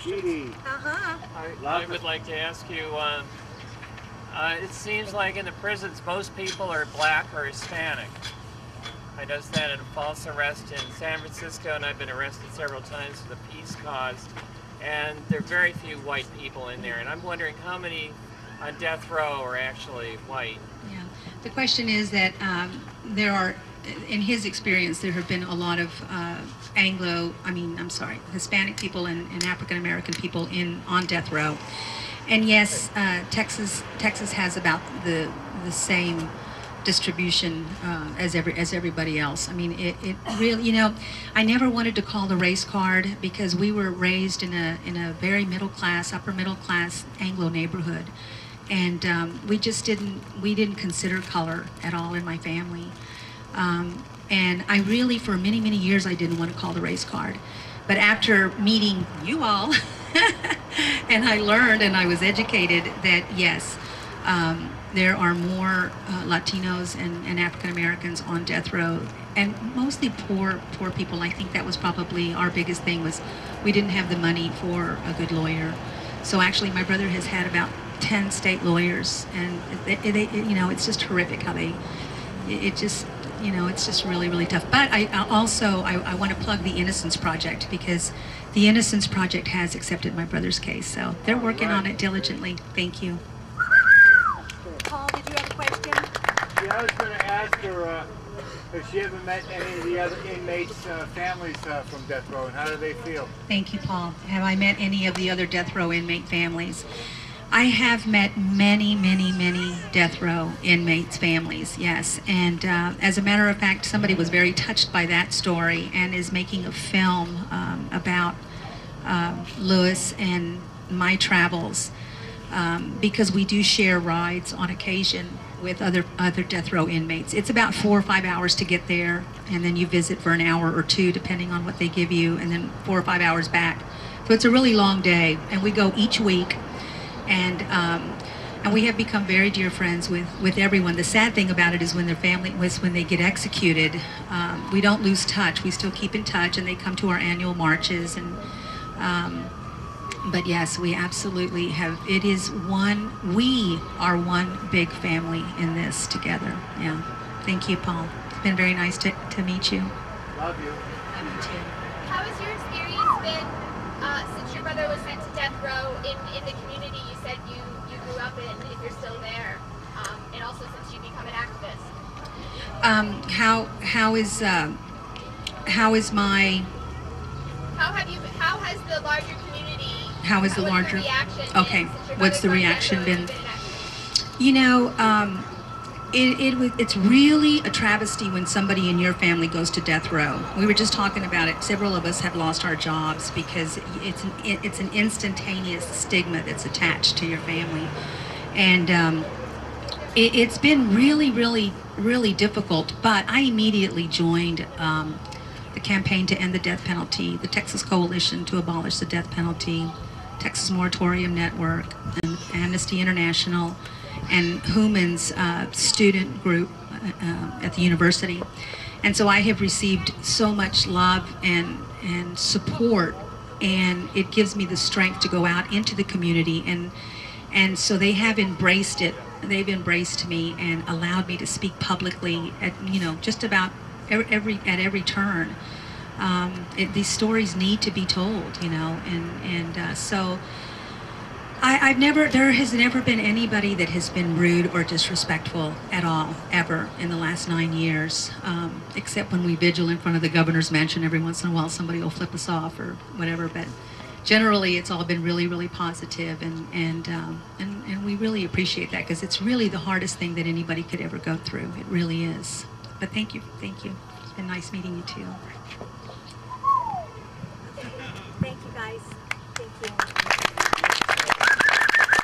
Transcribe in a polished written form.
questions. I would like to ask you, it seems like in the prisons most people are black or Hispanic. I noticed that in a false arrest in San Francisco, and I've been arrested several times for the peace cause, and there are very few white people in there, and I'm wondering how many on death row are actually white. Yeah, the question is that there are, in his experience, there have been a lot of Hispanic people and African American people on death row, and yes, Texas has about the same distribution as everybody else. I mean, it really, you know, I never wanted to call the race card because we were raised in a very upper middle class Anglo neighborhood, and we didn't consider color at all in my family. And I really, for many years, I didn't want to call the race card. But after meeting you all, and I learned and I was educated that yes, there are more Latinos and African Americans on death row, and mostly poor people. I think that was probably our biggest thing, was we didn't have the money for a good lawyer. So actually, my brother has had about 10 state lawyers, and they you know, it's just horrific how it's just really tough. But I want to plug the Innocence Project, because the Innocence Project has accepted my brother's case, so they're working on it diligently. Thank you. Paul, did you have a question? Yeah, I was going to ask her if she ever met any of the other inmates' families from death row, and how do they feel? Thank you, Paul. Have I met any of the other death row inmate families? I have met many death row inmates' families, yes. And as a matter of fact, somebody was very touched by that story and is making a film about Lewis and my travels, because we do share rides on occasion with other death row inmates. It's about 4 or 5 hours to get there, and then you visit for an hour or two, depending on what they give you, and then 4 or 5 hours back. So it's a really long day, and we go each week. And we have become very dear friends with everyone. The sad thing about it is when when they get executed, we don't lose touch. We still keep in touch, and they come to our annual marches. And but yes, we absolutely have. We are one big family in this together. Yeah. Thank you, Paul. It's been very nice to meet you. Love you. Love you too. How has your experience been since your brother was sent to death row in the community you said you grew up in, if you're still there, and also since you become an activist? How has the larger community? How is the larger? Reaction okay, what's the reaction been? You know, it's really a travesty when somebody in your family goes to death row. We were just talking about it. Several of us have lost our jobs because it's an instantaneous stigma that's attached to your family, and it's been really difficult. But I immediately joined the campaign to end the death penalty, the Texas Coalition to Abolish the Death Penalty, Texas Moratorium Network, and Amnesty International, and Human's student group at the university. And so I have received so much love and support, and it gives me the strength to go out into the community, and so they have embraced it. They've embraced me and allowed me to speak publicly at, you know, just about every turn. These stories need to be told, you know, and so there has never been anybody that has been rude or disrespectful at all, ever, in the last 9 years, except when we vigil in front of the governor's mansion. Every once in a while somebody will flip us off or whatever, but generally it's all been really positive, and we really appreciate that, because it's really the hardest thing that anybody could ever go through. It really is. But thank you. It's been nice meeting you too. Thank you, guys. Thank you.